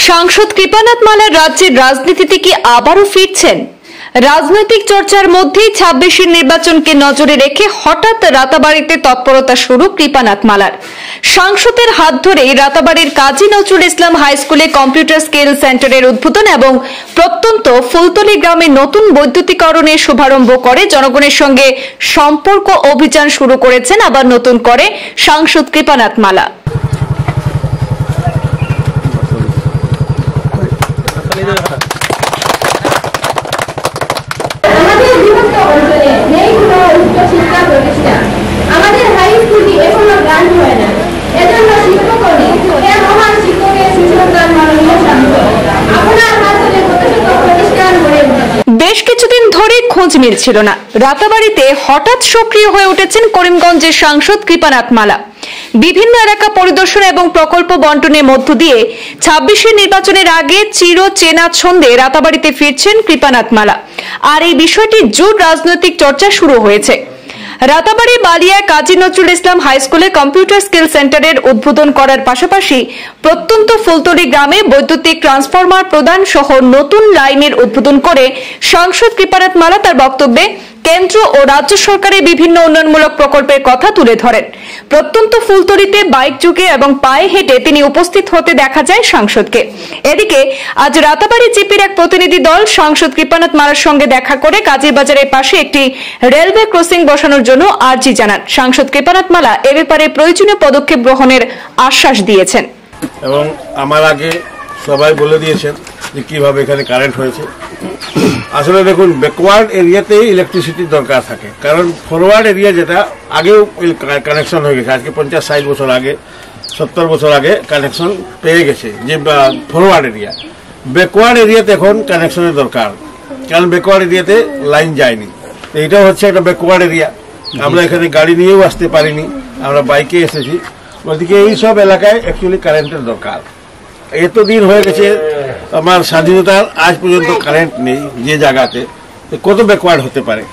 সাংসদ কৃপানাথ মালার রাজ্যের রাজনীতিতে কি আবারও ফিরছেন? রাজনৈতিক চর্চার মধ্যেই ২৬-এর নির্বাচনকে নজরে রেখে হঠাৎ রাতাবাড়িতে তৎপরতা শুরু কৃপানাথ মালার। সাংসদের হাত ধরেই রাতাবাড়ির কাজী নজরুল ইসলাম হাই স্কুলে কম্পিউটার স্কিল সেন্টারের উদ্বোধন এবং প্রত্যন্ত ফুলতলি গ্রামে নতুন বৈদ্যুতিকরণের শুভারম্ভ করে জনগণের সঙ্গে সম্পর্ক অভিযান শুরু করেছেন আবার নতুন করে সাংসদ কৃপানাথ মালা। বেশ কিছুদিন ধরে খোঁজ মিলছিল না, রাতাবাড়িতে হঠাৎ সক্রিয় হয়ে উঠেছেন করিমগঞ্জের সাংসদ কৃপানাথ মালা। বিভিন্ন এলাকা পরিদর্শন এবং প্রকল্প বন্টনের মধ্য দিয়ে ২৬-এর নির্বাচনের আগে চির চেনা ছন্দে রাতাবাড়িতে ফিরছেন কৃপানাথ মালা। আর এই বিষয়টি জোর রাজনৈতিক চর্চা শুরু হয়েছে। রাতাবাড়ি বালিয়া কাজী নজরুল ইসলাম হাই স্কুলে কম্পিউটার স্কিল সেন্টারের উদ্বোধন করার পাশাপাশি প্রত্যন্ত ফুলতলি গ্রামে বৈদ্যুতিক ট্রান্সফরমার প্রদান সহ নতুন লাইনের উদ্বোধন করে সাংসদ কৃপানাথ মালা তার বক্তব্যে কেন্দ্র ও রাজ্য সরকারের বিভিন্ন উন্নয়নমূলক প্রকল্পের কথা তুলে ধরেন। প্রত্যন্ত ফুলতলিতে বাইক যুগে এবং পায়ে হেঁটে তিনি উপস্থিত হতে দেখা যায় সাংসদকে। এদিকে আজ রাতাবাড়ি জিপির এক প্রতিনিধি দল সাংসদ কৃপানাথ মালার সঙ্গে দেখা করে কাজীর বাজারের পাশে একটি রেলওয়ে ক্রসিং বসানোর জন্য আর্জি জানান। সাংসদ কৃপানাথ মালা এ ব্যাপারে প্রয়োজনীয় পদক্ষেপ গ্রহণের আশ্বাস দিয়েছেন এবং আমার আগে সবাই বলে দিয়েছেন যে কিভাবে এখানে কারেন্ট হয়েছে। আসলে দেখুন, ব্যাকওয়ার্ড এরিয়াতেই ইলেকট্রিসিটির দরকার থাকে, কারণ ফরওয়ার্ড এরিয়া যেটা আগেও কানেকশন হয়ে গেছে, আজকে ৫০-৬০ বছর আগে ৭০ বছর আগে কানেকশন পেয়ে গেছে যে ফরওয়ার্ড এরিয়া। ব্যাকওয়ার্ড এরিয়াতে এখন কানেকশনের দরকার, কারণ ব্যাকওয়ার্ড এরিয়াতে লাইন যায়নি। এইটা হচ্ছে একটা ব্যাকওয়ার্ড এরিয়া। আমরা এখানে গাড়ি নিয়েও আসতে পারিনি, আমরা বাইকে এসেছি। ওদিকে এই সব এলাকায় অ্যাকচুয়ালি কারেন্টের দরকার। এতদিন হয়ে গেছে আমার স্বাধীনতার, আজ পর্যন্ত কারেন্ট নেই যে জায়গাতে, কত ব্যাকওয়ার্ড হতে পারে।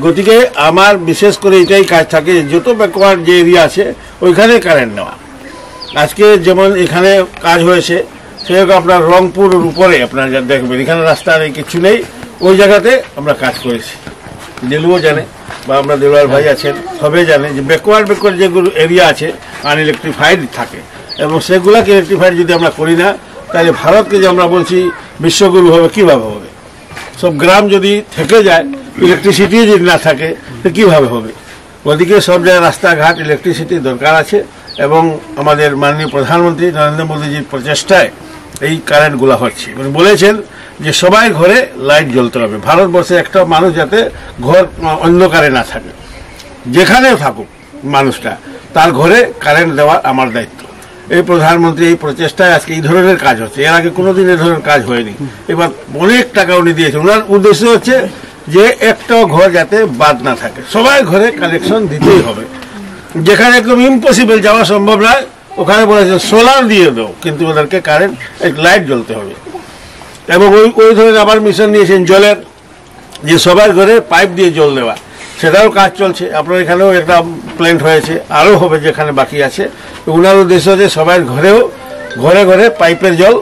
গতিকে আমার বিশেষ করে এটাই কাজ থাকে, যত ব্যাকওয়ার্ড যে এরিয়া আছে ওইখানে কারেন্ট নেওয়া। আজকে যেমন এখানে কাজ হয়েছে, সেরকম আপনার রংপুরের উপরে আপনারা যা দেখবেন, এখানে রাস্তা নেই, কিছু নেই, ওই জায়গাতে আমরা কাজ করেছি। দেলুও জানে বা আমরা দেলোয়ার ভাই আছেন, সবাই জানে যে ব্যাকওয়ার্ড যেগুলো এরিয়া আছে আনইলেকট্রিফাইড থাকে, এবং সেগুলোকে ইলেকট্রিফাইড যদি আমরা করি না, তাহলে ভারতকে যে আমরা বলছি বিশ্বগুরু হবে, কীভাবে হবে? সব গ্রাম যদি থেকে যায়, ইলেকট্রিসিটি যদি না থাকে, তো কীভাবে হবে? ওদিকে সব জায়গায় রাস্তাঘাট ইলেকট্রিসিটির দরকার আছে, এবং আমাদের মাননীয় প্রধানমন্ত্রী নরেন্দ্র মোদীজির প্রচেষ্টায় এই কারেন্টগুলো হচ্ছে। বলেছেন যে সবাই ঘরে লাইট জ্বলতে হবে, ভারতবর্ষে একটা মানুষ যাতে ঘর অন্ধকারে না থাকে, যেখানেও থাকুক মানুষটা, তার ঘরে কারেন্ট দেওয়া আমার দায়িত্ব। এই প্রধানমন্ত্রী এই প্রচেষ্টায় আজকে এই ধরনের কাজ হচ্ছে, এর আগে কোনোদিন এই ধরনের কাজ হয়নি। এবার অনেক টাকা উনি দিয়েছেন। ওনার উদ্দেশ্য হচ্ছে যে একটাও ঘর যাতে বাদ না থাকে, সবাই ঘরে কানেকশন দিতেই হবে। যেখানে একদম ইম্পসিবল, যাওয়া সম্ভব নয়, ওখানে বলেছে সোলার দিয়ে দাও, কিন্তু ওদেরকে কারেন্ট লাইট জ্বলতে হবে। এবং ওই ধরনের আবার মিশন নিয়েছেন জলের, যে সবার ঘরে পাইপ দিয়ে জল দেওয়া, সেটাও কাজ চলছে। আপনার এখানেও একটা প্ল্যান্ট হয়েছে, আরও হবে যেখানে বাকি আছে। ওনার উদ্দেশ্য যে সবার ঘরে ঘরে পাইপের জল